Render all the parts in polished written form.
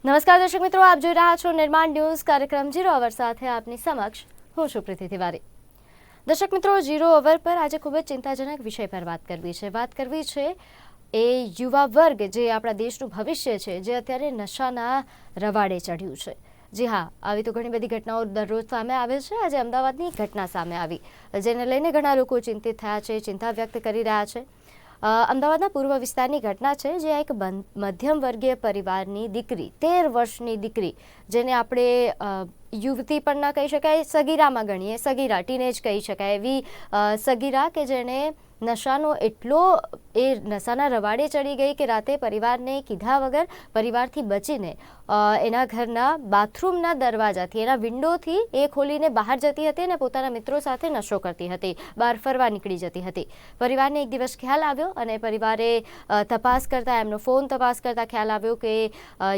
નમસ્કાર દર્શક મિત્રો, આપ જોઈ રહ્યા છો નિર્માણ ન્યૂઝ કાર્યક્રમ ઝીરો અવર સાથે આપની સમક્ષ હું છું પ્રીતિ તિવારી। દર્શક મિત્રો, ઝીરો અવર પર આજે ખૂબ જ ચિંતાજનક વિષય પર વાત કરવી છે એ યુવા વર્ગ જે આપણા દેશનું ભવિષ્ય છે, જે અત્યારે નશાના રવાડે ચડ્યું છે। જી હા, આવી તો ઘણી બધી ઘટનાઓ દરરોજ સામે આવે છે। આજે અમદાવાદની ઘટના સામે આવી, જેને લઈને ઘણા લોકો ચિંતિત થયા છે, ચિંતા વ્યક્ત કરી રહ્યા છે। અમદાવાદના પૂર્વ વિસ્તારની ઘટના છે, જે એક મધ્યમ વર્ગીય પરિવારની દીકરી, 13 વર્ષની દીકરી, જેને આપણે યુવતી પણ ન કહી શકાય, સગીરામાં ગણીએ, સગીરા ટીનેજ કહી શકાય એવી સગીરા કે જેણે નશાનો એટલો નશાના રવાડે ચડી ગઈ કે રાતે પરિવારને કીધા વગર પરિવારથી બચીને એના ઘરના બાથરૂમના દરવાજાથી, એના વિન્ડોથી એ ખોલીને બહાર જતી હતી અને પોતાના મિત્રો સાથે નશો કરતી હતી, બહાર ફરવા નીકળી જતી હતી। પરિવારને એક દિવસ ખ્યાલ આવ્યો અને પરિવારે તપાસ કરતા, એમનો ફોન તપાસ કરતા ખ્યાલ આવ્યો કે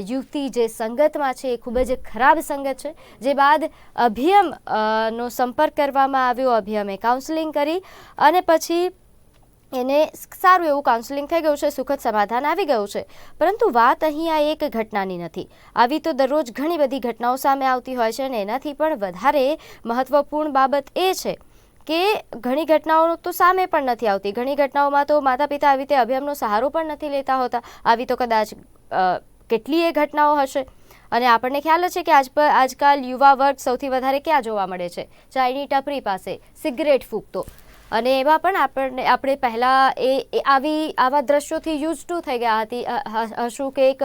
યુવતી જે સંગતમાં છે એ ખૂબ જ ખરાબ સંગત છે। જે બાદ અભિયમ નો સંપર્ક કરવામાં આવ્યો, અભિયમે કાઉન્સેલિંગ કરી અને પછી એને સારું એવું કાઉન્સેલિંગ થઈ ગયું છે, સુખદ સમાધાન આવી ગયું છે। પરંતુ વાત અહીં આ એક ઘટનાની નથી, આવી તો દરરોજ ઘણી બધી ઘટનાઓ સામે આવતી હોય છે અને એનાથી પણ વધારે મહત્વપૂર્ણ બાબત એ છે કે ઘણી ઘટનાઓ તો સામે પણ નથી આવતી, ઘણી ઘટનાઓમાં તો માતા પિતા આવી રીતે અભિયમનો સહારો પણ નથી લેતા હોતા। આવી તો કદાચ કેટલીય ઘટનાઓ હશે અને આપણને ખ્યાલ છે કે આજકાલ યુવા વર્ગ સૌથી વધારે ક્યાં જોવા મળે છે? ચાયની ટપરી પાસે સિગરેટ ફૂંકતો, અને એમાં પણ આપણે પહેલાં આવા દ્રશ્યોથી યુઝ ટુ થઈ ગયા હશું કે એક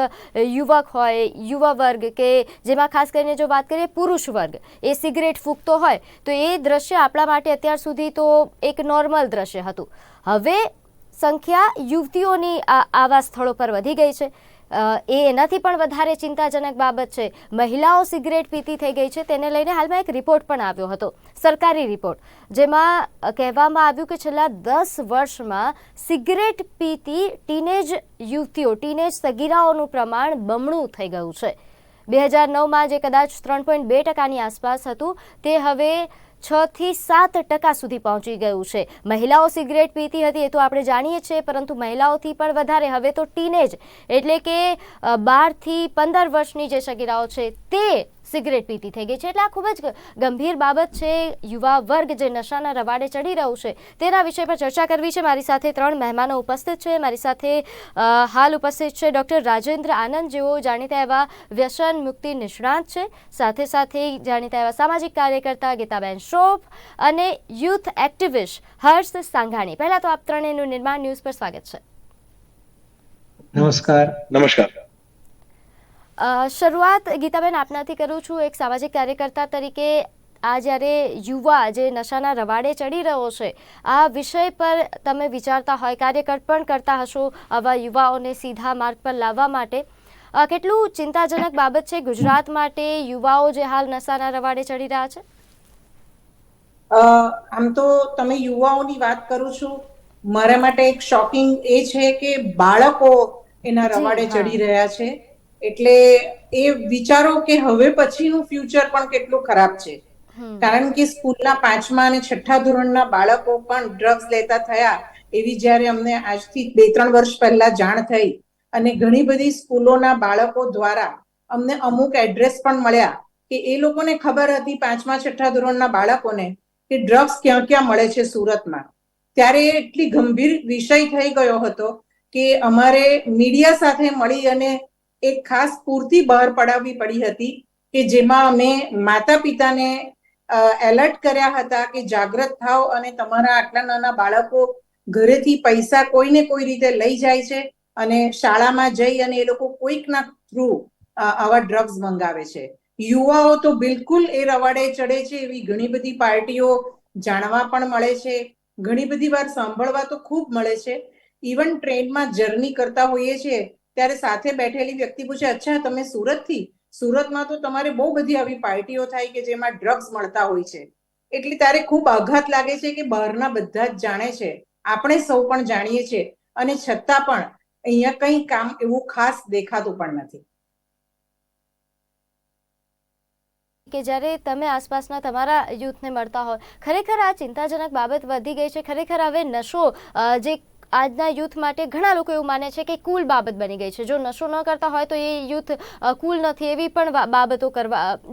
યુવક હોય, યુવા વર્ગ કે જેમાં ખાસ કરીને જો વાત કરીએ પુરુષ વર્ગ, એ સિગરેટ ફૂંકતો હોય તો એ દ્રશ્ય આપણા માટે અત્યાર સુધી તો એક નોર્મલ દ્રશ્ય હતું। હવે સંખ્યા યુવતીઓની આવા સ્થળો પર વધી ગઈ છે, એનાથી પણ વધારે ચિંતાજનક બાબત છે, મહિલાઓ સિગરેટ પીતી થઈ ગઈ છે। તેને લઈને હાલમાં એક રિપોર્ટ પણ આવ્યો હતો, સરકારી રિપોર્ટ, જેમાં કહેવામાં આવ્યું કે છેલ્લા 10 વર્ષમાં સિગરેટ પીતી ટીનેજ યુવતીઓ, ટીનેજ સગીરાઓનું પ્રમાણ બમણું થઈ ગયું છે। 2009માં જે કદાચ 3.2% આસપાસ હતું, તે હવે 6 થી 7% સુધી પહોંચી ગયું છે। મહિલાઓ સિગરેટ પીતી હતી એ તો આપણે જાણીએ છીએ, પરંતુ મહિલાઓથી પણ વધારે હવે તો ટીનેજ એટલે કે 12 થી 15 વર્ષની જે સગીરાઓ છે તે સિગરેટ પીતી થઈ ગઈ છે। એટલે આ ખૂબ જ ગંભીર બાબત છે। યુવા વર્ગ જે નશાના રવાડે ચડી રહ્યું છે તેના વિષય પર ચર્ચા કરવી છે। મારી સાથે 3 મહેમાનો ઉપસ્થિત છે। મારી સાથે હાલ ઉપસ્થિત છે ડૉક્ટર રાજેન્દ્ર આનંદ, જેઓ જાણીતા એવા વ્યસન મુક્તિ નિષ્ણાત છે, સાથે સાથે જાણીતા એવા સામાજિક કાર્યકર્તા ગીતાબેન શ્રોફ અને યુથ એક્ટિવિસ્ટ હર્ષ સાંઘાણી। પહેલા તો આપ ત્રણેયનું નિર્માણ ન્યૂઝ પર સ્વાગત છે। નમસ્કાર। શરૂઆત ગીતાબેન આપનાથી કરું છું, એક સામાજિક કાર્યકર્તા તરીકે। આ જ્યારે યુવા જે નશાના રવાડે ચડી રહ્યો છે, આ વિષય પર તમે વિચારતા હોય, કાર્ય પણ કરતા હશો આવા યુવાઓને સીધા માર્ગ પર લાવવા માટે, કેટલું ચિંતાજનક બાબત છે ગુજરાત માટે યુવાઓ જે હાલ નશાના રવાડે ચડી રહ્યા છે? આમ તો તમે યુવાઓની વાત કરું છું, મારા માટે એક શોકિંગ એ છે કે બાળકો એના રવાડે ચડી રહ્યા છે। એટલે એ વિચારો કે હવે પછીનું ફ્યુચર પણ કેટલું ખરાબ છે, કારણ કે સ્કૂલના 5મા અને 6ઠ્ઠા ધોરણના બાળકો પણ ડ્રગ્સ લેતા થયા એવી જ્યારે અમને આજથી 2-3 વર્ષ પહેલા જાણ થઈ, અને ઘણી બધી સ્કૂલોના બાળકો દ્વારા અમને અમુક એડ્રેસ પણ મળ્યા કે એ લોકોને ખબર હતી, 5મા 6ઠ્ઠા ધોરણના બાળકોને, કે ડ્રગ્સ ક્યાં ક્યાં મળે છે સુરતમાં। ત્યારે એ એટલી ગંભીર વિષય થઈ ગયો હતો કે અમારે મીડિયા સાથે મળી અને એક ખાસ પૂર્તિ બહાર પડાવવી પડી હતી કે જેમાં અમે માતા પિતાને એલર્ટ કર્યા હતા કે જાગૃત થાઓ અને તમારા આટલા નાના બાળકો ઘરેથી પૈસા કોઈને કોઈ રીતે લઈ જાય છે અને શાળામાં જઈ અને એ લોકો કોઈકના થ્રુ આવા ડ્રગ્સ મંગાવે છે। યુવાઓ તો બિલકુલ એ રવાડે ચડે છે એવી ઘણી બધી પાર્ટીઓ જાણવા પણ મળે છે, ઘણી બધી વાર સાંભળવા તો ખૂબ મળે છે। ઇવન ટ્રેનમાં જર્ની કરતા હોઈએ છીએ ત્યારે સાથે બેઠેલી વ્યક્તિ પૂછે, અચ્છા તમે સુરતથી? સુરતમાં તો તમારે બહુ બધી આવી પાર્ટીઓ થાય કે જેમાં ડ્રગ્સ મળતા હોય છે। એટલે ત્યારે ખૂબ આઘાત લાગે છે કે બહારના બધા જ જાણે છે, આપણે સૌ પણ જાણીએ છીએ, અને છતાં પણ અહીંયા કંઈ કામ એવું ખાસ દેખાતું પણ નથી। કે જ્યારે તમે આસપાસના તમારા યુથને મળતા હોય, ખરેખર આ ચિંતાજનક બાબત વધી ગઈ છે। ખરેખર હવે નશો જે આજના યુથ માટે ઘણા લોકો એવું માને છે કે કુલ બાબત બની ગઈ છે. જો નશો ન કરતા હોય તો એ યુથ કુલ નથી, એવી પણ બાબતો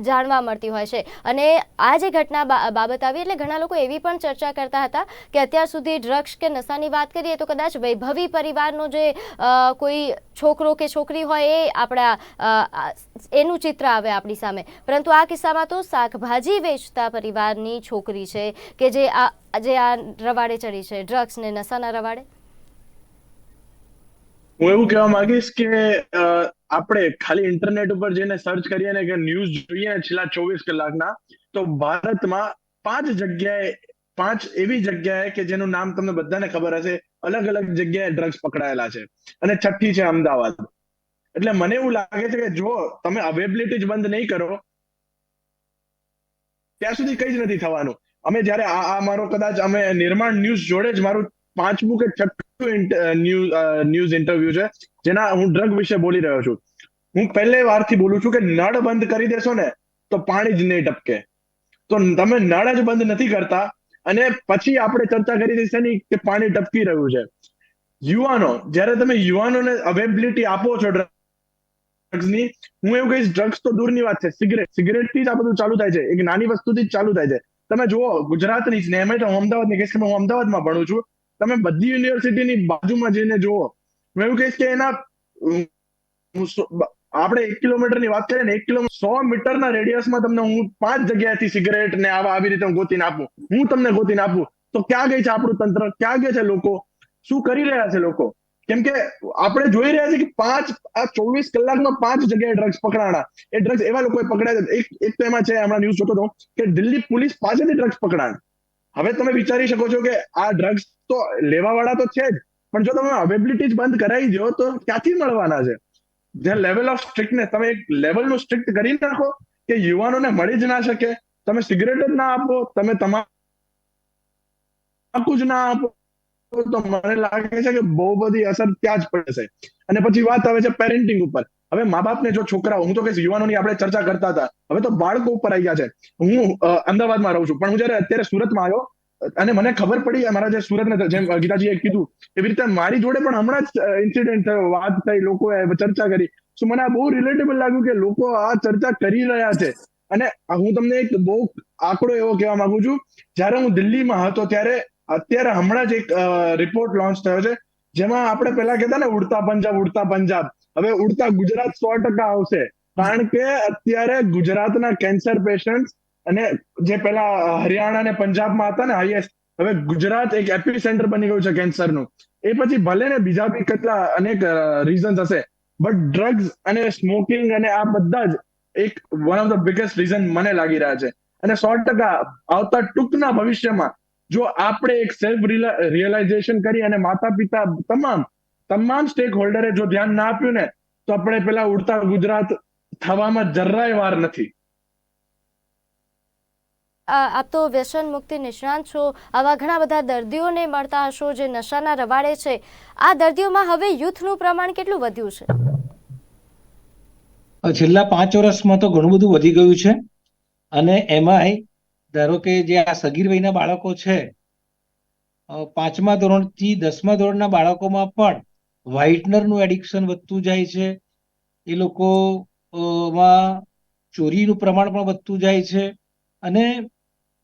જાણવા મળતી હોય છે. અને આ જે ઘટના બાબત આવી એટલે ઘણા લોકો એવી પણ ચર્ચા કરતા હતા કે અત્યાર સુધી ડ્રગ્સ કે નશાની વાત કરીએ તો કદાચ વૈભવી પરિવારનો જે કોઈ છોકરો કે છોકરી હોય એ આપણા એનું ચિત્ર આવે આપણી સામે, પરંતુ આ કિસ્સામાં તો શાકભાજી વેચતા પરિવારની છોકરી છે કે જે આ રવાડે ચડી છે, ડ્રગ્સ ને નશાના રવાડે. હું એવું કહેવા માંગીશ કે આપણે ખાલી ઇન્ટરનેટ ઉપર જઈને સર્ચ કરીએ ને કે ન્યૂઝ જોઈએ છેલ્લા 24 કલાકના, તો ભારતમાં 5 એવી જગ્યાએ કે જેનું નામ તમને બધાને ખબર હશે, અલગ અલગ જગ્યાએ ડ્રગ્સ પકડાયેલા છે અને છઠ્ઠી છે અમદાવાદ. એટલે મને એવું લાગે છે કે જો તમે અવેબિલિટી જ બંધ નહીં કરો ત્યાં સુધી કંઈ જ નથી થવાનું. અમે જ્યારે આ મારો કદાચ અમે નિર્માણ ન્યૂઝ જોડે જ મારું 5મું કે 6ઠું ન્યૂઝ ઇન્ટરવ્યુ છે જેના હું ડ્રગ વિશે બોલી રહ્યો છું. હું પહેલી વારથી બોલું છું કે નળ બંધ કરી દેશો ને તો પાણી જ નહીં ટપકે. તો તમે નળ જ બંધ નથી કરતા અને પછી આપણે ચર્ચા કરી દઈશું નહીં કે પાણી ટપકી રહ્યું છે. યુવાનો, જ્યારે તમે યુવાનોને અવેબિલિટી આપો છો ડ્રગ્સની, હું એવું કહીશ ડ્રગ્સ તો દૂરની વાત છે, સિગરેટથી જ આ બધું ચાલુ થાય છે, એક નાની વસ્તુથી જ ચાલુ થાય છે. તમે જુઓ ગુજરાતની જ ને, હું અમદાવાદની કહીશ કે હું અમદાવાદમાં ભણું છું, તમે બધી યુનિવર્સિટીની બાજુમાં જઈને જુઓ, હું એવું કહીશ કે એના આપણે 1 કિલોમીટરની વાત કરીએ ને, 100 મીટરના રેડિયસમાં તમને હું 5 જગ્યાએથી સિગરેટ ને આવી રીતે ગોતીને આપું, હું તમને ગોતીને આપું, તો ક્યાં ગઈ છે આપણું તંત્ર, ક્યાં ગયા છે લોકો, શું કરી રહ્યા છે લોકો? કેમ કે આપણે જોઈ રહ્યા છીએ કે 24 કલાકમાં 5 જગ્યાએ ડ્રગ્સ પકડાણા. એ ડ્રગ્સ એવા લોકોએ પકડાયા. એક તો એમાં છે, હમણાં ન્યૂઝ જોતો હતો કે દિલ્હી પોલીસ પાસેથી ડ્રગ્સ પકડાણ. હવે તમે વિચારી શકો છો કે આ ડ્રગ્સ તો લેવાવાળા તો છે જ, પણ જો તમે અવેબિલિટી જ બંધ કરાવી દો તો ક્યાંથી મળવાના છે? જે લેવલ ઓફ સ્ટ્રિક્ટનેસ તમે એક લેવલનું સ્ટ્રિક્ટ કરી નાખો કે યુવાનોને મળી જ ના શકે, તમે સિગરેટ જ ના આપો, તમે તમાકુ જ ના આપો, તો મને લાગે છે કે બહુ બધી અસર ત્યાં જ પડશે. અને પછી વાત આવે છે પેરેન્ટિંગ ઉપર. હવે મા બાપને જો છોકરાઓ, હું તો કહીશ યુવાનોની આપણે ચર્ચા કરતા હતા, હવે તો બાળકો ઉપર આવી ગયા છે. હું અમદાવાદમાં રહું છું, પણ હું જયારે અત્યારે સુરતમાં આવ્યો અને મને ખબર પડી અમારા જે સુરતને, જેમ ગીતાજીએ કીધું એવી રીતે મારી જોડે પણ હમણાં જ ઇન્સિડન્ટ થયો, વાત થઈ, લોકોએ ચર્ચા કરી, તો મને આ બહુ રિલેટેબલ લાગ્યું કે લોકો આ ચર્ચા કરી રહ્યા છે. અને હું તમને એક બહુ આંકડો એવો કહેવા માંગુ છું, જ્યારે હું દિલ્હીમાં હતો ત્યારે અત્યારે હમણાં જ એક રિપોર્ટ લોન્ચ થયો છે જેમાં આપણે પહેલા કહેતા ને ઉડતા પંજાબ, હવે ઉડતા ગુજરાત 100% આવશે. કારણ કે અત્યારે ગુજરાતના કેન્સર પેશન્ટ અને જે પેલા હરિયાણા અને પંજાબમાં હતા ને હાઈએસ્ટ, હવે ગુજરાત એક એપી સેન્ટર બની ગયું છે કેન્સરનું. એ પછી ભલે ને બીજા બી કેટલા અનેક રીઝન્સ હશે, બટ ડ્રગ્સ અને સ્મોકિંગ અને આ બધા જ એક one of the biggest reason મને લાગી રહ્યા છે. અને 100% આવતા ટૂંકના ભવિષ્યમાં જો આપણે એક સેલ્ફ રિયલાઇઝેશન કરી અને માતા પિતા તમામ સ્ટેક હોલ્ડરે જો ધ્યાન ના આપ્યું ને, તો આપણે પેલા ઉડતા ગુજરાત થવામાં જરાય વાર નથી. આપ તો વ્યસન મુક્તિ નિષ્ણાંત છો, આવા ઘણા બધા દર્દીઓને મળતા હશો જે નશાના રવાડે છે. આ દર્દીઓમાં હવે યુથનું પ્રમાણ કેટલું વધ્યું છે? છેલ્લા 5 વર્ષમાં તો ઘણું બધું વધી ગયું છે. અને એમાંય ધારો કે જે આ સગીર વયના બાળકો છે, 5મા ધોરણથી 10મા ધોરણના બાળકોમાં પણ વ્હાઇટનરનું એડિક્શન વધતું જાય છે. એ લોકોમાં ચોરીનું પ્રમાણ પણ વધતું જાય છે. અને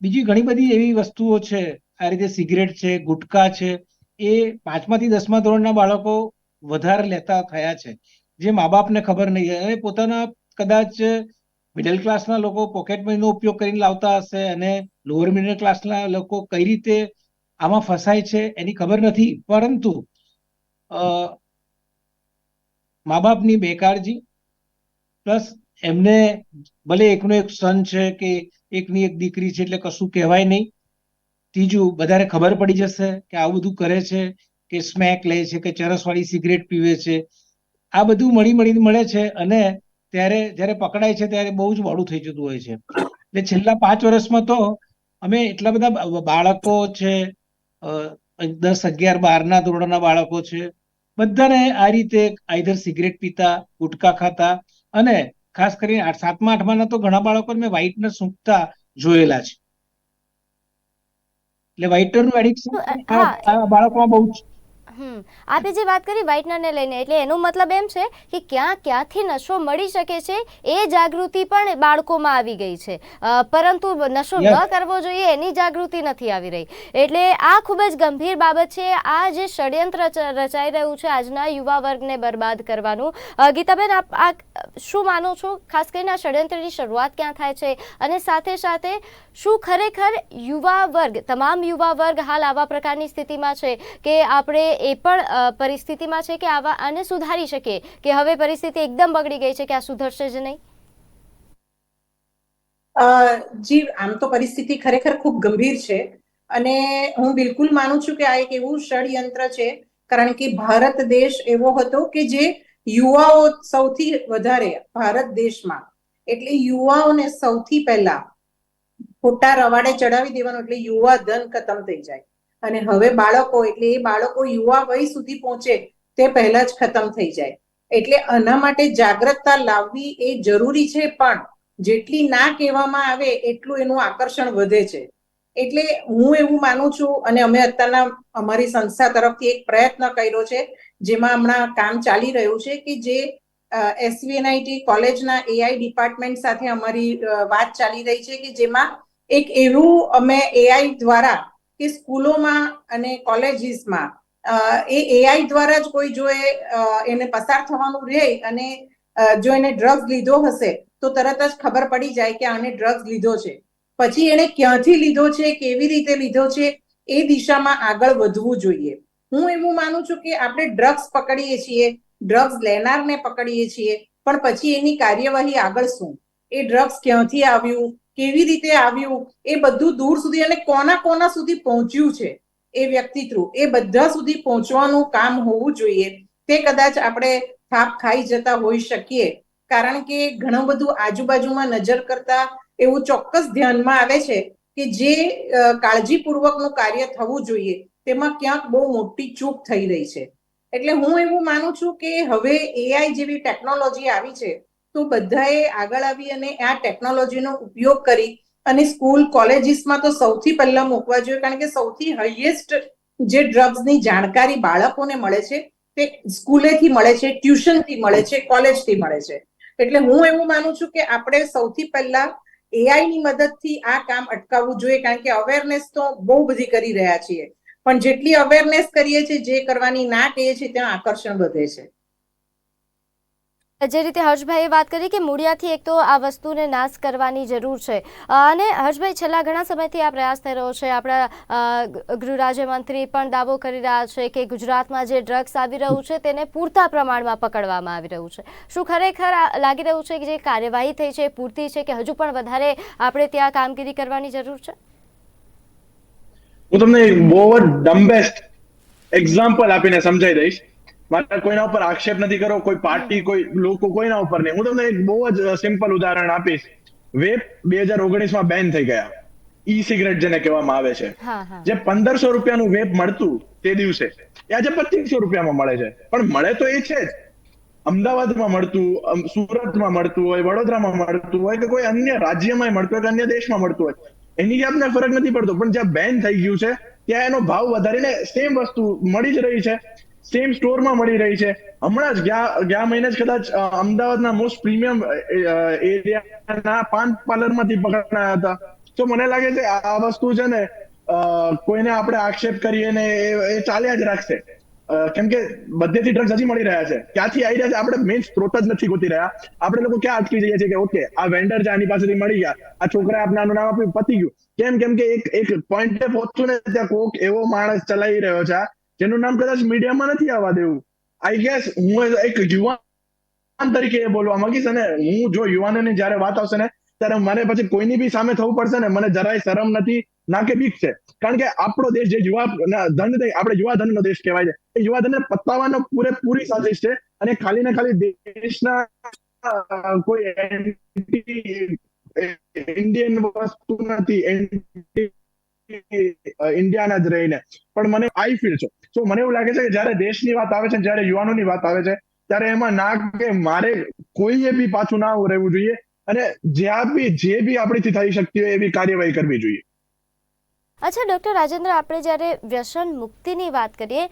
બીજી ઘણી બધી એવી વસ્તુઓ છે, આ રીતે સિગરેટ છે, ગુટકા છે, એ 5માથી 10મા ધોરણના બાળકો વધારે લેતા થયા છે, જે મા બાપને ખબર નહીં. અને પોતાના કદાચ મિડલ ક્લાસના લોકો પોકેટ મનીનો ઉપયોગ કરીને લાવતા હશે અને લોઅર મિડલ ક્લાસના લોકો કઈ રીતે આમાં ફસાય છે એની ખબર નથી. પરંતુ મા બાપની બેકાળજી પ્લસ એમને ભલે એકનો એક સન છે કે એકની એક દીકરી છે એટલે કશું કહેવાય નહીં. ત્રીજું, બધાને ખબર પડી જશે કે આવું બધું કરે છે, કે સ્મેક લે છે, કે ચરસવાળી સિગરેટ પીવે છે. આ બધું મળીને મળે છે અને ત્યારે જ્યારે પકડાય છે ત્યારે બહુ જ મોડું થઈ જતું હોય છે. એટલે છેલ્લા 5 વર્ષમાં તો અમે એટલા બધા બાળકો છે, 10, 11, 12ના ધોરણના બાળકો છે, બધાને આ રીતે આઈધર સિગરેટ પીતા, ગુટકા ખાતા અને ખાસ કરીને 7મા 8માના તો ઘણા બાળકોને મેં વ્હાઇટનર સૂંઘતા જોયેલા છે. એટલે વ્હાઇટનરનું એડિક્શન આ બાળકોમાં બહુ જ આપે જે વાત કરી વ્હાઇટનરને લઈને, એટલે એનો મતલબ એમ છે કે ક્યાંથી નશો મળી શકે છે એ જાગૃતિ પણ બાળકોમાં આવી ગઈ છે, પરંતુ નશો ન કરવો જોઈએ એની જાગૃતિ નથી આવી રહી. એટલે આ ખૂબ જ ગંભીર બાબત છે. આ જે ષડયંત્ર રચાઈ રહ્યું છે આજના યુવા વર્ગને બરબાદ કરવાનું, ગીતાબેન આપ આ શું માનો છો? ખાસ કરીને આ ષડયંત્રની શરૂઆત ક્યાં થાય છે, અને સાથે સાથે શું ખરેખર યુવા વર્ગ, તમામ યુવા વર્ગ હાલ આવા પ્રકારની સ્થિતિમાં છે કે આપણે એ પણ પરિસ્થિતિમાં છે કે આને સુધારી શકીએ, કે હવે પરિસ્થિતિ એકદમ બગડી ગઈ છે કે આ સુધરશે જ નહીં? જી, આમ તો પરિસ્થિતિ ખરેખર ખૂબ ગંભીર છે, અને હું બિલકુલ માનું છું કે આ એક એવું ષડયંત્ર છે, કારણ કે ભારત દેશ એવો હતો કે જે યુવાઓ સૌથી વધારે ભારત દેશમાં, એટલે યુવાઓને સૌથી પહેલા ખોટા રવાડે ચડાવી દેવાનું, એટલે યુવા ધન ખતમ થઈ જાય. અને હવે બાળકો, એટલે એ બાળકો યુવા વય સુધી પહોંચે તે પહેલા જ ખતમ થઈ જાય. એટલે આના માટે જાગૃતતા લાવવી એ જરૂરી છે, પણ જેટલી ના કહેવામાં આવે એટલું એનું આકર્ષણ વધે છે. એટલે હું એવું માનું છું, અને અમે અત્યારના અમારી સંસ્થા તરફથી એક પ્રયત્ન કર્યો છે, જેમાં હમણાં કામ ચાલી રહ્યું છે, કે જે SVNIT કોલેજના AI ડિપાર્ટમેન્ટ સાથે અમારી વાત ચાલી રહી છે, કે જેમાં એક એવું અમે AI દ્વારા કે સ્કૂલોમાં અને કોલેજીસમાં એ AI દ્વારા જ કોઈ જો એને પસાર થવાનું રહે અને જો એને ડ્રગ્સ લીધો હશે તો તરત જ ખબર પડી જાય કે આને ડ્રગ્સ લીધો છે. પછી એને ક્યાંથી લીધો છે, કેવી રીતે લીધો છે, એ દિશામાં આગળ વધવું જોઈએ. હું એવું માનું છું કે આપણે ડ્રગ્સ પકડીએ છીએ, ડ્રગ્સ લેનારને પકડીએ છીએ, પણ પછી એની કાર્યવાહી આગળ શું? એ ડ્રગ્સ ક્યાંથી આવ્યું, કેવી રીતે આવ્યું, એ બધું દૂર સુધી અને કોના સુધી પહોંચ્યું છે એ વ્યક્તિ થ્રુ, એ બધા સુધી પહોંચવાનું કામ હોવું જોઈએ. તે કદાચ આપણે થાપ ખાઈ જતા હોઈ શકીએ, કારણ કે ઘણું બધું આજુબાજુમાં નજર કરતા એવું ચોક્કસ ધ્યાનમાં આવે છે કે જે કાળજીપૂર્વકનું કાર્ય થવું જોઈએ તેમાં ક્યાંક બહુ મોટી ચૂક થઈ રહી છે. એટલે હું એવું માનું છું કે હવે AI જેવી ટેકનોલોજી આવી છે, તો બધાએ આગળ આવી અને આ ટેકનોલોજીનો ઉપયોગ કરી અને સ્કૂલ કોલેજીસમાં તો સૌથી પહેલા મૂકવા જોઈએ, કારણ કે સૌથી હાઈએસ્ટ જે ડ્રગ્સની જાણકારી બાળકોને મળે છે તે સ્કૂલેથી મળે છે, ટ્યુશનથી મળે છે, કોલેજથી મળે છે. એટલે હું એવું માનું છું કે આપણે સૌથી પહેલા AI ની મદદથી આ કામ અટકાવવું જોઈએ, કારણ કે અવેરનેસ તો બહુ બધી કરી રહ્યા છીએ, પણ જેટલી અવેરનેસ કરીએ છીએ, જે કરવાની ના કહીએ છીએ, ત્યાં આકર્ષણ વધે છે. જે રીતે હર્ષભાઈએ વાત કરી કે મૂળિયાથી એક તો આ વસ્તુને નાશ કરવાની જરૂર છે, અને હર્ષભાઈ છેલ્લા ઘણા સમયથી આ પ્રયાસ થઈ રહ્યો છે. આપણા ગૃહ રાજ્યમંત્રી પણ દાવો કરી રહ્યા છે કે ગુજરાતમાં જે ડ્રગ્સ આવી રહ્યું છે તેને પૂરતા પ્રમાણમાં પકડવામાં આવી રહ્યું છે. શું ખરેખર લાગી રહ્યું છે કે જે કાર્યવાહી થઈ છે એ પૂરતી છે, કે હજુ પણ વધારે આપણે ત્યાં કામગીરી કરવાની જરૂર છે? હું તમને બહુ જ ડમ્બેસ્ટ એક્ઝામ્પલ આપીને સમજાઈ દઈશ. મારે કોઈના ઉપર આક્ષેપ નથી કરો, કોઈ પાર્ટી, કોઈ લોકો, કોઈના ઉપર નહીં. હું તમને એક બહુ જ સિમ્પલ ઉદાહરણ આપીશ. વેપ 2019માં બેન થઈ ગયા, ઈ સિગરેટ જેને કહેવામાં આવે છે. જે 1500 રૂપિયાનું વેપ મળતું તે દિવસે, એ આજે 2500 રૂપિયામાં મળે છે. પણ મળે તો એ છે જ. અમદાવાદમાં મળતું, સુરતમાં મળતું હોય, વડોદરામાં મળતું હોય, કે કોઈ અન્ય રાજ્યમાં મળતું હોય, કે અન્ય દેશમાં મળતું હોય, એની આપને ફરક નથી પડતો. પણ જ્યાં બેન થઈ ગયું છે ત્યાં એનો ભાવ વધારીને સેમ વસ્તુ મળી જ રહી છે, સેમ સ્ટોરમાં મળી રહી છે. હમણાં જ ગયા મહિને જ કદાચ અમદાવાદના મોસ્ટ પ્રીમિયમ એરિયાના પાન પાર્લરમાંથી પકડાયા હતા. તો મને લાગે છે આ વસ્તુ છે ને, કોઈને આપણે આક્ષેપ કરીએ ને એ ચાલ્યા જ રાખશે, કેમ કે બધેથી ડ્રગ્સ હજી મળી રહ્યા છે. ક્યાંથી આવી રહ્યા છે આપણે મેઇન સ્ત્રોત જ નથી ગોતી રહ્યા. આપણે લોકો ક્યાં અટકી જઈએ છીએ કે ઓકે આ વેન્ડર છે, આની પાસેથી મળી ગયા, આ છોકરાએ આપણે આનું નામ આપ્યું, પતી ગયું. કેમ કે એક પોઈન્ટે પહોંચતું ને ત્યાં કોક એવો માણસ ચલાવી રહ્યો છે જેનું નામ કદાચ મીડિયામાં નથી આવવા દેવું. આઈ ગેસ હું એક યુવાન તરીકે એ બોલવા માંગીશ, અને હું જો યુવાનોની જયારે વાત આવશે ને ત્યારે મને પછી કોઈની બી સામે થવું પડશે ને, મને જરાય શરમ નથી, ના કે બીક છે. કારણ કે આપણો દેશ જે યુવા ધન, આપણે યુવા ધનનો દેશ કહેવાય છે, એ યુવા ધનને પતાવવાનો પૂરી સાજિશ છે. અને ખાલી ને ખાલી દેશના કોઈ ઇન્ડિયન વસ્તુ નથી, ઇન્ડિયાના જ રહીને. પણ મને આઈ ફીલ છે. તો મને એવું લાગે છે કે જયારે દેશની વાત આવે છે, જયારે યુવાનોની વાત આવે છે, ત્યારે એમાં ના કે મારે કોઈએ બી પાછું ના રહેવું જોઈએ, અને જે બી આપણીથી થઈ શકતી હોય એવી કાર્યવાહી કરવી જોઈએ. અચ્છા ડૉક્ટર રાજેન્દ્ર, આપણે જ્યારે વ્યસન મુક્તિની વાત કરીએ,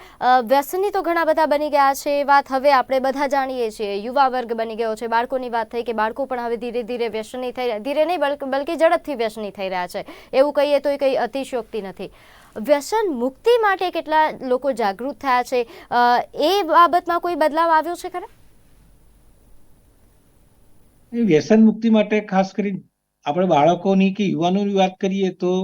વ્યસની તો ઘણા બધા બની ગયા છે, એ વાત હવે આપણે બધા જાણીએ છીએ. યુવા વર્ગ બની ગયો છે. બાળકોની વાત થઈ કે બાળકો પણ હવે ધીરે ધીરે વ્યસની થઈ રહ્યા, ધીરે નહીં બલ્કિ ઝડપથી વ્યસની થઈ રહ્યા છે. એવું કહીએ તો એ કંઈ અતિશયોક્તિ નથી. વ્યસન મુક્તિ માટે કેટલા લોકો જાગૃત થયા છે, એ બાબતમાં કોઈ બદલાવ આવ્યો છે ખરા? વ્યસન મુક્તિ માટે ખાસ કરીને આપણે બાળકોની કે યુવાનોની વાત કરીએ તો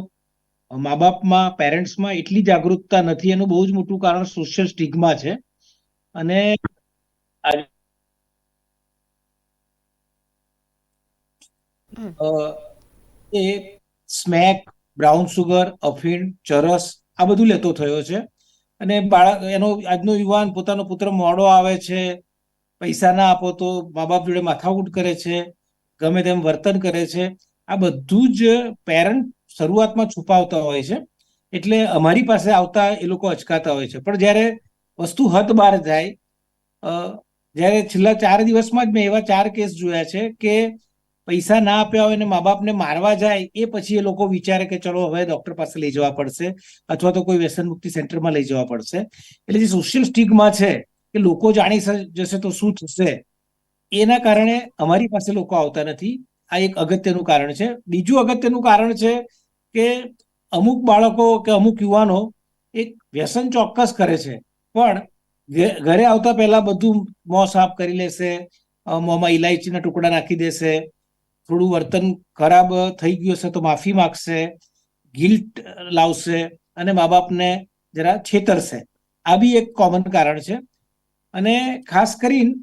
મા બાપમાં, પેરેન્ટ્સમાં એટલી જાગૃતતા નથી. એનું બહુ જ મોટું કારણ સોશિયલ સ્ટિગ્મા છે. અને એ સ્મેક, બ્રાઉન સુગર, અફીણ, ચરસ આ બધું લેતો થયો છે. અને એનો આજનો યુવાન પોતાનો પુત્ર મોડો આવે છે, પૈસા ના આપો તો મા બાપ જોડે માથાકૂટ કરે છે, ગમે તેમ વર્તન કરે છે. આ બધું જ પેરેન્ટ શરૂઆતમાં છુપાવતા હોય છે. એટલે અમારી પાસે આવતા એ લોકો અચકાતા હોય છે. પણ જ્યારે વસ્તુ હદ બહાર જાય, જ્યારે છેલ્લા 4 દિવસમાં જ મેં એવા 4 કેસ જોયા છે કે પૈસા ના આપ્યા હોય અને મા બાપને મારવા જાય, એ પછી એ લોકો વિચારે કે ચલો હવે ડોક્ટર પાસે લઈ જવા પડશે અથવા તો કોઈ વ્યસન મુક્તિ સેન્ટરમાં લઈ જવા પડશે. એટલે જે સોશિયલ સ્ટિગ્મા છે કે લોકો જાણી જશે તો શું થશે, એના કારણે અમારી પાસે લોકો આવતા નથી. આ એક અગત્યનું કારણ છે. બીજું અગત્યનું કારણ છે કે અમુક બાળકો કે અમુક યુવાનો એક વ્યસન ચોક્કસ કરે છે, પણ ઘરે આવતા પહેલા બધું મોં સાફ કરી લેશે, મોંમાં ઇલાયચીના ટુકડા નાખી દેશે, થોડું વર્તન ખરાબ થઈ ગયું હશે તો માફી માગશે, ગિલ્ટ લાવશે અને મા બાપને જરા છેતરશે. આ બી એક કોમન કારણ છે. અને ખાસ કરીને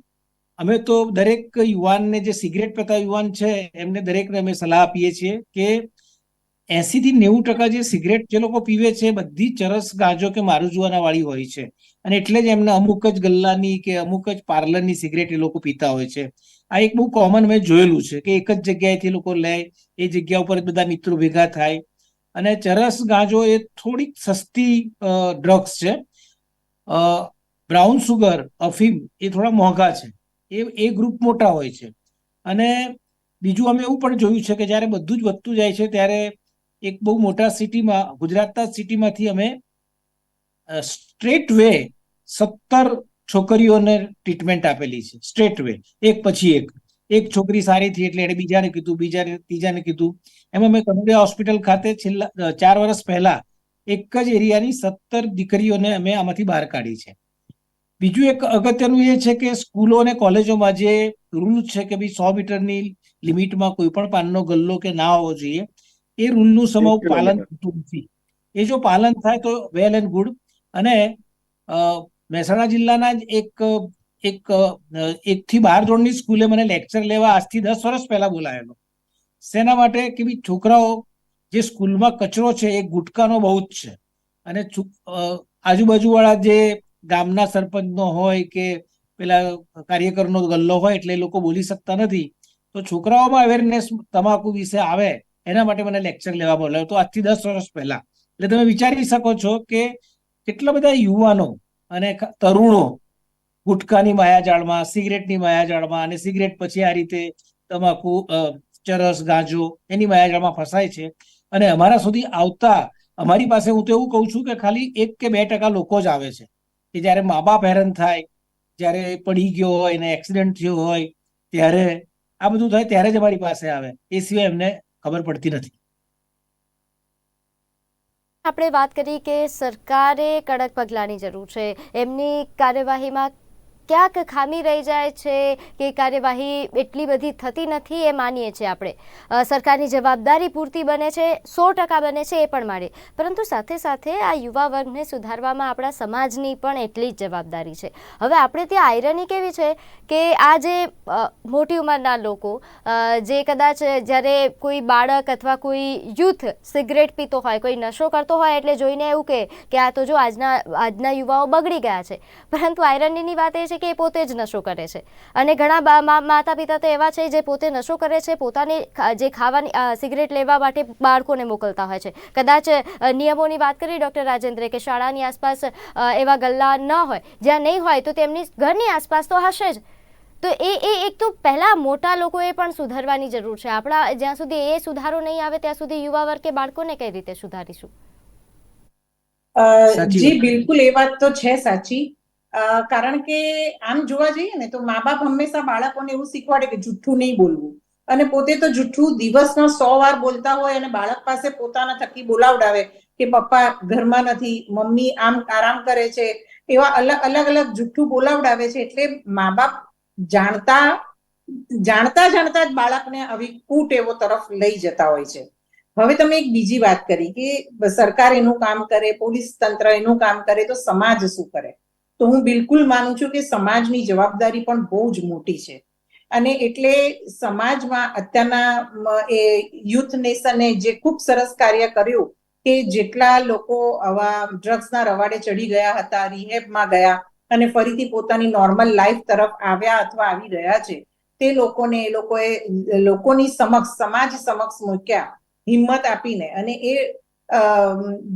અમે તો દરેક યુવાનને, જે સિગરેટ પીતા યુવાન છે એમને દરેકને અમે સલાહ આપીએ છીએ કે 80 થી 90% જે સિગરેટ જે લોકો પીવે છે બધી ચરસ, ગાંજો કે મારુજુઆના વાળી હોય છે. અને એટલે જ એમને અમુક જ ગલ્લાની કે અમુક જ પાર્લરની સિગરેટ એ લોકો પીતા હોય છે. આ એક બહુ કોમન મેં જોયેલું છે કે એક જ જગ્યાએથી લોકો લે, એ જગ્યા ઉપર બધા મિત્રો ભેગા થાય. અને ચરસ, ગાંજો એ થોડીક સસ્તી ડ્રગ્સ છે. બ્રાઉન સુગર, અફીમ એ થોડા મોંઘા છે. એ ગ્રુપ મોટા હોય છે. અને બીજું અમે એવું પણ જોયું છે કે જ્યારે બધું જ વધતું જાય છે ત્યારે એક બહુ મોટા સિટીમાં, ગુજરાતના સિટીમાંથી અમે સ્ટ્રેટ વે 17 છોકરીઓને ટ્રીટમેન્ટ આપેલી છે. સ્ટ્રેટ વે, એક પછી એક છોકરી સારી થઈ એટલે એને બીજાને કીધું, બીજાને ત્રીજાને કીધું. એમાં મેં કનોડિયા હોસ્પિટલ ખાતે છેલ્લા 4 વર્ષ પહેલા એક જ એરિયાની 17 દીકરીઓને અમે આમાંથી બહાર કાઢી છે. બીજું એક અગત્યનું એ છે કે સ્કૂલો અને કોલેજોમાં જે રૂલ છે કે ભાઈ 100 મીટરની લિમિટમાં કોઈ પણ પાનનો ગલ્લો કે ના હોવો જોઈએ, એ રૂલનું સમય પાલન થતું નથી. એ જો પાલન થાય તો વેલ એન્ડ ગુડ. અને મહેસાણા જિલ્લાના જ એક 1 થી 12 ધોરણની સ્કૂલે મને લેક્ચર લેવા આજથી 10 વર્ષ પહેલા બોલાયેલો. શેના માટે કે ભાઈ છોકરાઓ, જે સ્કૂલમાં કચરો છે એ ગુટકાનો બહુ જ છે. અને આજુબાજુવાળા જે ગામના સરપંચનો હોય કે પેલા કાર્યકરનો ગલ્લો હોય એટલે એ લોકો બોલી શકતા નથી. તો છોકરાઓમાં અવેરનેસ તમાકુ વિશે આવે એના માટે મને લેક્ચર લેવા બોલાવ્યો તો આજથી 10 વર્ષ પહેલા. એટલે તમે વિચારી શકો છો કે કેટલા બધા યુવાનો અને તરુણો ગુટકાની માયાજાળમાં, સિગરેટની માયાજાળમાં, અને સિગરેટ પછી આ રીતે તમાકુ, ચરસ, ગાંજો એની માયાજાળમાં ફસાય છે. અને અમારા સુધી આવતા, અમારી પાસે હું તો એવું કહું છું કે ખાલી 1 કે 2% લોકો જ આવે છે કે જ્યારે મા બાપ હેરાન થાય, જ્યારે પડી ગયો હોય ને એક્સિડન્ટ થયો હોય, ત્યારે આ બધું થાય ત્યારે જ અમારી પાસે આવે. એ સિવાય એમને ખબર પડતી નથી. આપણે વાત કરી કે સરકારે કડક પગલાંની જરૂર છે, એમની કાર્યવાહીમાં ક્યાંક ખામી રહી જાય છે કે કાર્યવાહી એટલી બધી થતી નથી, એ માનીએ છીએ આપણે. સરકારની જવાબદારી પૂરતી બને છે, 100% બને છે, એ પણ માનીએ. પરંતુ સાથે સાથે આ યુવા વર્ગને સુધારવામાં આપણા સમાજની પણ એટલી જ જવાબદારી છે. હવે આપણે ત્યાં આયરની કેવી છે કે આ જે મોટી ઉંમરના લોકો, જે કદાચ જ્યારે કોઈ બાળક અથવા કોઈ યુથ સિગરેટ પીતો હોય, કોઈ નશો કરતો હોય એટલે જોઈને એવું કે આ તો જો આજના યુવાઓ બગડી ગયા છે. પરંતુ આયરનીની વાત એ છે કે એ પોતે જ નશો કરે છે. અને ઘણા માતા પિતા તો એવા છે જે પોતે નશો કરે છે, પોતાની જે ખાવાની સિગરેટ લેવા માટે બાળકોને મોકલતા હોય છે. કદાચ નિયમોની વાત કરી ડૉક્ટર રાજેન્દ્રે કે શાળાની આસપાસ એવા ગલ્લા ન હોય, જ્યાં નહીં હોય તો તેમની ઘરની આસપાસ તો હશે જ. તો એ એક તો પહેલાં મોટા લોકોએ પણ સુધારવાની જરૂર છે. આપણા જ્યાં સુધી એ સુધારો નહીં આવે ત્યાં સુધી યુવા વર્ગ કે બાળકોને કઈ રીતે સુધારીશું? સાચી જી વાત. બિલકુલ, એ વાત તો છે સાચી. કારણ કે આમ જોવા જઈએ ને તો મા બાપ હંમેશા બાળકોને એવું શીખવાડે કે જુઠ્ઠું નહીં બોલવું, અને પોતે તો જુઠ્ઠું દિવસમાં 100 વાર બોલતા હોય અને બાળક પાસે પોતાના થકી બોલાવડાવે કે પપ્પા ઘરમાં નથી, મમ્મી આમ આરામ કરે છે, એવા અલગ અલગ જુઠ્ઠું બોલાવડાવે છે. એટલે મા બાપ જાણતા જાણતા જાણતા જ બાળકને આવી કુટેવો તરફ લઈ જતા હોય છે. હવે તમે એક બીજી વાત કરી કે સરકાર એનું કામ કરે, પોલીસ તંત્ર એનું કામ કરે, તો સમાજ શું કરે? તો હું બિલકુલ માનું છું કે સમાજની જવાબદારી પણ બહુ જ મોટી છે. અને એટલે સમાજમાં અત્યારના એ યુથ નેશને જે ખૂબ સરસ કાર્ય કર્યું કે જેટલા લોકો આવા ડ્રગ્સના રવાડે ચડી ગયા હતા, રિહેબમાં ગયા અને ફરીથી પોતાની નોર્મલ લાઈફ તરફ આવ્યા અથવા આવી રહ્યા છે, તે લોકોને એ લોકોએ લોકોની સમક્ષ, સમાજ સમક્ષ મૂક્યા હિંમત આપીને. અને એ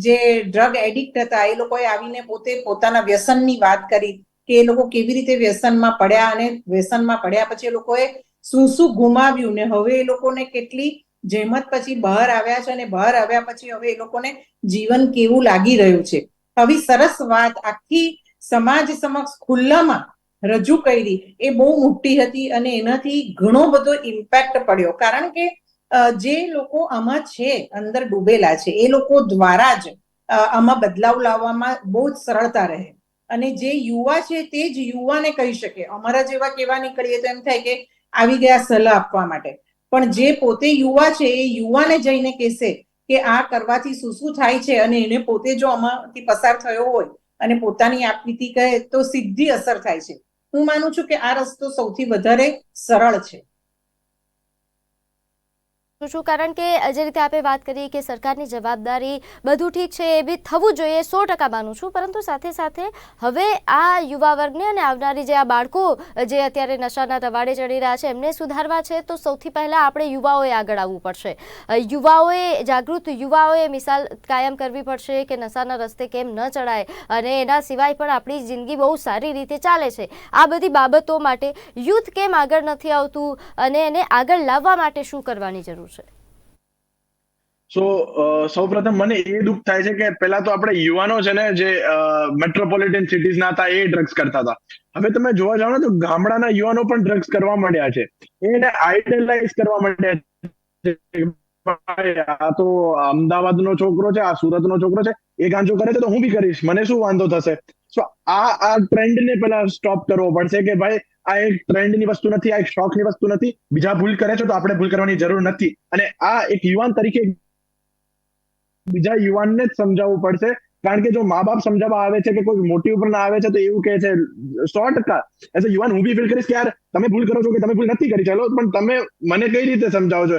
જે ડ્રગ એડિક્ટ હતા એ લોકોએ આવીને પોતે પોતાના વ્યસનની વાત કરી કે એ લોકો કેવી રીતે વ્યસનમાં પડ્યા અને વ્યસનમાં પડ્યા પછી એ લોકોએ શું શું ગુમાવ્યું ને હવે એ લોકોને કેટલી જહેમત પછી બહાર આવ્યા છે, અને બહાર આવ્યા પછી હવે એ લોકોને જીવન કેવું લાગી રહ્યું છે. આવી સરસ વાત આખી સમાજ સમક્ષ ખુલ્લામાં રજૂ કરી એ બહુ મોટી હતી અને એનાથી ઘણો બધો ઇમ્પેક્ટ પડ્યો. કારણ કે જે લોકો આમાં છે, અંદર ડૂબેલા છે, એ લોકો દ્વારા જ આમાં બદલાવ લાવવામાં બહુ જ સરળતા રહે. અને જે યુવા છે તે જ યુવાને કહી શકે. અમારા જેવા કેવા નીકળીએ તો એમ થાય કે આવી ગયા સલાહ આપવા માટે, પણ જે પોતે યુવા છે એ યુવાને જઈને કહેશે કે આ કરવાથી શું શું થાય છે, અને એને પોતે જો આમાંથી પસાર થયો હોય અને પોતાની આપવીતી કહે તો સીધી અસર થાય છે. હું માનું છું કે આ રસ્તો સૌથી વધારે સરળ છે. છું કારણ કે જે રીતે આપણે વાત કરી કે સરકારની જવાબદારી બધું ઠીક છે, એ બી થવું જોઈએ, 100% માનું છું. પરંતુ સાથે સાથે હવે આ યુવા વર્ગને અને આવનારી જે આ બાળકો જે અત્યારે નશાના રવાડે ચડી રહ્યા છે એમને સુધારવા છે, તો સૌથી પહેલાં આપણે યુવાઓએ આગળ આવવું પડશે. યુવાઓએ, જાગૃત યુવાઓએ મિસાલ કાયમ કરવી પડશે કે નશાના રસ્તે કેમ ન ચડાય, અને એના સિવાય પણ આપણી જિંદગી બહુ સારી રીતે ચાલે છે. આ બધી બાબતો માટે યુથ કેમ આગળ નથી આવતું અને એને આગળ લાવવા માટે શું કરવાની જરૂર છે? સૌપ્રથમ મને એ દુઃખ થાય છે કે પહેલા તો આપણે યુવાનો છે ને જે મેટ્રોપોલિટન સિટીઝ ના હતા એ ડ્રગ્સ કરતા હતા. હવે તમે જોવા જાવ ને તો ગામડાના યુવાનો પણ ડ્રગ્સ કરવા માંડ્યા છે. એને આઇડલાઇઝ કરવા માંડ્યા છે. આ તો અમદાવાદનો છોકરો છે, આ સુરતનો છોકરો છે, એ ગાંજો કરે છે તો હું બી કરીશ, મને શું વાંધો થશે? આ ટ્રેન્ડને પહેલા સ્ટોપ કરવો પડશે કે ભાઈ આ એક ટ્રેન્ડની વસ્તુ નથી, આ એક શોખની વસ્તુ નથી. બીજા ભૂલ કરે છે તો આપણે ભૂલ કરવાની જરૂર નથી. અને આ એક યુવાન તરીકે બીજા યુવાનને જ સમજાવવું પડશે. કારણ કે જો મા બાપ સમજાવવા આવે છે કે કોઈ મોટી ઉપર ના આવે છે તો એવું કહે છે 100% એઝ અ યુવાન હું બી ફીલ કરીશ કે યાર તમે ભૂલ કરો છો કે તમે ભૂલ નથી કરી, ચાલો પણ તમે મને કઈ રીતે સમજાવો છો,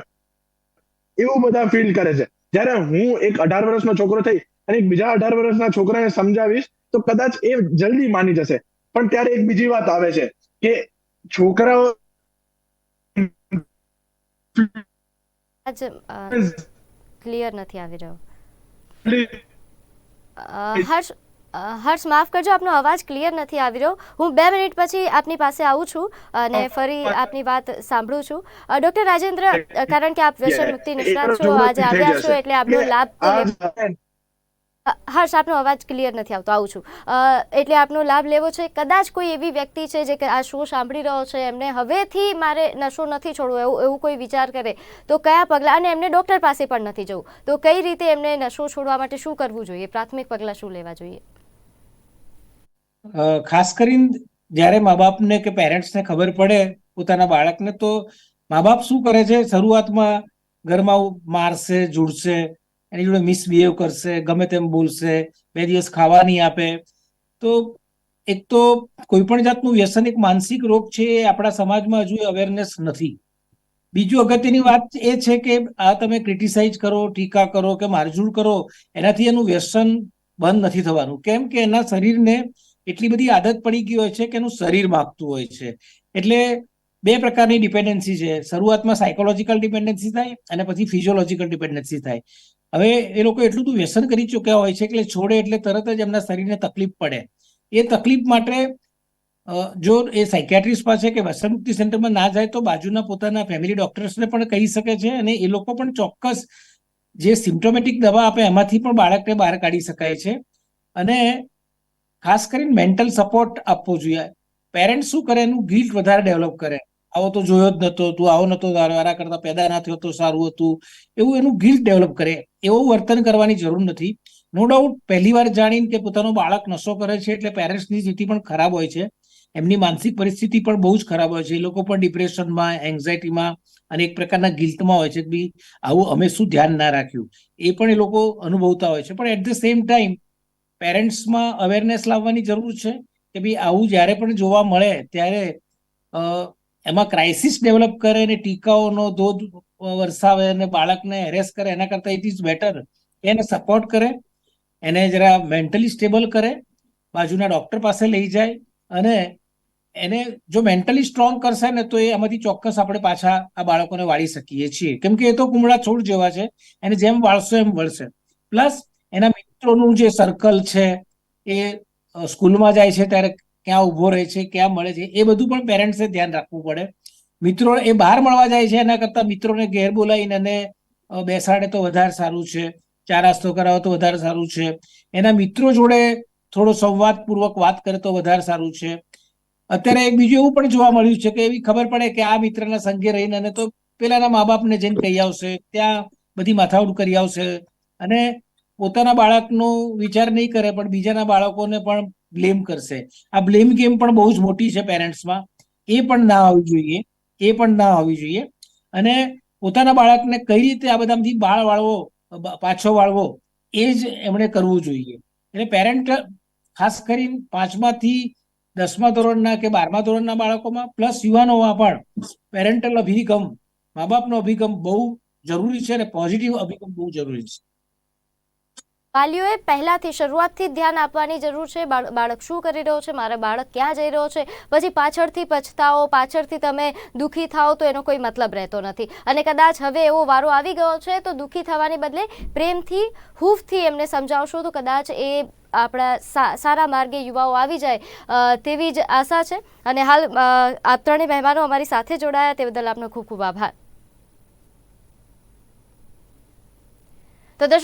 એવું બધા ફીલ કરે છે. જ્યારે હું એક 18 વર્ષનો છોકરો થઈ અને એક બીજા 18 વર્ષના છોકરાને સમજાવીશ તો કદાચ એ જલ્દી માની જશે. પણ ત્યારે એક બીજી વાત આવે છે કે છોકરાઓ ક્લિયર નથી આવી રહ્યો. હર્ષ, માફ કરજો, આપનો અવાજ ક્લિયર નથી આવી રહ્યો. હું 2 મિનિટ પછી આપની પાસે આવું છું અને ફરી આપની વાત સાંભળું છું. ડોક્ટર રાજેન્દ્ર, કારણ કે આપ વ્યસન મુક્તિ નિષ્ણાત છો, આજે આવ્યા છો એટલે આપનો લાભ તો હર્ષ, આપનો અવાજ ક્લિયર નથી આવતો, આવું છું. એટલે આપનો લાભ લેવો છે. કદાચ કોઈ એવી વ્યક્તિ છે જે આ શો સાંભળી રહ્યો છે, એમને હવેથી મારે નશો નથી છોડવો એવું કોઈ વિચાર કરે તો કયા પગલાં, અને એમને ડૉક્ટર પાસે પણ નથી જવું તો કઈ રીતે એમને નશો છોડવા માટે શું કરવું જોઈએ, પ્રાથમિક પગલાં શું લેવા જોઈએ? ખાસ કરીને જ્યારે મા બાપને કે પેરેન્ટ્સને ખબર પડે પોતાના બાળકને, તો મા બાપ શું કરે છે, શરૂઆતમાં ઘરમાં મારશે, ઝૂડશે, એની જોડે મિસબિહેવ કરશે, ગમે તેમ બોલશે, 2 દિવસ ખાવા નહીં આપે. તો એક તો કોઈ પણ જાતનું વ્યસન એક માનસિક રોગ છે, એ આપણા સમાજમાં હજુ અવેરનેસ નથી. બીજું અગત્યની વાત એ છે કે આ તમે ક્રિટિસાઇઝ કરો, ટીકા કરો કે મારઝૂડ કરો, એનાથી એનું વ્યસન બંધ નથી થવાનું. કેમ કે એના શરીરને એટલી બધી આદત પડી ગઈ હોય છે કે એનું શરીર માગતું હોય છે. એટલે 2 પ્રકારની ડિપેન્ડન્સી છે. શરૂઆતમાં સાયકોલોજીકલ ડિપેન્ડન્સી થાય અને પછી ફિઝિયોલોજીકલ ડિપેન્ડન્સી થાય. હવે એ લોકો એટલું બધું વ્યસન કરી ચૂક્યા હોય છે કે છોડે એટલે તરત જ એમના શરીરને તકલીફ પડે. એ તકલીફ માટે જો એ સાયકિયાટ્રિસ્ટ પાસે કે વ્યસન મુક્તિ સેન્ટરમાં ના જાય તો બાજુના પોતાના ફેમિલી ડોક્ટર્સને પણ કહી શકે છે, અને એ લોકો પણ ચોક્કસ જે સિમ્પ્ટોમેટિક દવા આપે એમાંથી પણ બાળકને બહાર કાઢી શકાય છે. અને ખાસ કરીને મેન્ટલ સપોર્ટ આપવો જોઈએ. પેરેન્ટ્સ શું કરે, એનું ગિલ્ટ વધારે ડેવલપ કરે. આવો તો જોયો જ નતો, તું આવો નતો વારા કરતા પેદા ના થયો તો સારું હતું, એવું એનું ગિલ્ટ ડેવલપ કરે. એવું વર્તન કરવાની જરૂર નથી. નો ડાઉટ પહેલી વાર જાણીને કે પોતાનું બાળક નશો કરે છે એટલે પેરેન્ટ્સની સ્થિતિ પણ ખરાબ હોય છે, એમની માનસિક પરિસ્થિતિ પણ બહુ જ ખરાબ હોય છે. એ લોકો પણ ડિપ્રેશનમાં, એન્ઝાયટીમાં અને એક પ્રકારના ગિલ્ટમાં હોય છે કે ભાઈ આવું અમે શું ધ્યાન ના રાખ્યું, એ પણ એ લોકો અનુભવતા હોય છે. પણ એટ ધ સેમ ટાઈમ પેરેન્ટ્સમાં અવેરનેસ લાવવાની જરૂર છે કે ભાઈ આવું જ્યારે પણ જોવા મળે ત્યારે એમાં ક્રાઇસિસ ડેવલપ કરે અને ટીકાઓનો ધોધ વરસાવે અને બાળકને હેરેસ કરે, એના કરતાં ઇટ ઇઝ બેટર એને સપોર્ટ કરે, એને જરા મેન્ટલી સ્ટેબલ કરે, બાજુના ડૉક્ટર પાસે લઈ જાય અને એને જો મેન્ટલી સ્ટ્રોંગ કરશે ને તો એ એમાંથી ચોક્કસ આપણે પાછા આ બાળકોને વાળી શકીએ છીએ. કેમ કે એ તો કુમળા છોડ જેવા છે, એને જેમ વાળશો એમ વળશે. પ્લસ એના મિત્રોનું જે સર્કલ છે એ સ્કૂલમાં જાય છે ત્યારે ક્યાં ઊભો રહે છે, ક્યાં મળે છે, એ બધું પણ પેરેન્ટ્સે ધ્યાન રાખવું પડે. મિત્રો એ બહાર મળવા જાય છે એના કરતાં મિત્રોને ઘેર બોલાવીને એને બેસાડે તો વધારે સારું છે, ચા નાસ્તો કરાવો તો વધારે સારું છે, એના મિત્રો જોડે થોડો સંવાદપૂર્વક વાત કરે તો વધારે સારું છે. અત્યારે એક બીજું એવું પણ જોવા મળ્યું છે કે એવી ખબર પડે કે આ મિત્રના સંગે રહીને અને તો પેલાના મા બાપને જઈને કહી આવશે, ત્યાં બધી માથાકૂટ કરી આવશે અને પોતાના બાળકનો વિચાર નહીં કરે પણ બીજાના બાળકોને પણ બ્લેમ કરશે. આ બ્લેમ ગેમ પણ બહુ જ મોટી છે પેરેન્ટ્સમાં. એ પણ ના આવવી જોઈએ, એ પણ ના આવવી જોઈએ. અને પોતાના બાળકને કઈ રીતે આ બધામાંથી પાછો વાળવો એ જ એમણે કરવું જોઈએ. એટલે પેરેન્ટ ખાસ કરીને 5મા થી 10મા ધોરણના કે 12મા ધોરણના બાળકોમાં પ્લસ યુવાનોમાં પણ પેરેન્ટલ અભિગમ, મા બાપનો અભિગમ બહુ જરૂરી છે અને પોઝિટિવ અભિગમ બહુ જરૂરી છે. વાલીઓએ પહેલાથી શરૂઆતથી ધ્યાન આપવાની જરૂર છે. બાળક શું કરી રહ્યો છે, મારા બાળક ક્યાં જઈ રહ્યો છે. પછી પાછળથી પછતાવો, પાછળથી તમે દુઃખી થાઓ તો એનો કોઈ મતલબ રહેતો નથી. અને કદાચ હવે એવો વારો આવી ગયો છે તો દુઃખી થવાની બદલે પ્રેમથી, હૂંફથી એમને સમજાવશો તો કદાચ એ આપણા સારા માર્ગે યુવાઓ આવી જાય તેવી જ આશા છે. અને હાલ આપ ત્રણેય મહેમાનો અમારી સાથે જોડાયા તે બદલ આપનો ખૂબ ખૂબ આભાર. તો દર્શક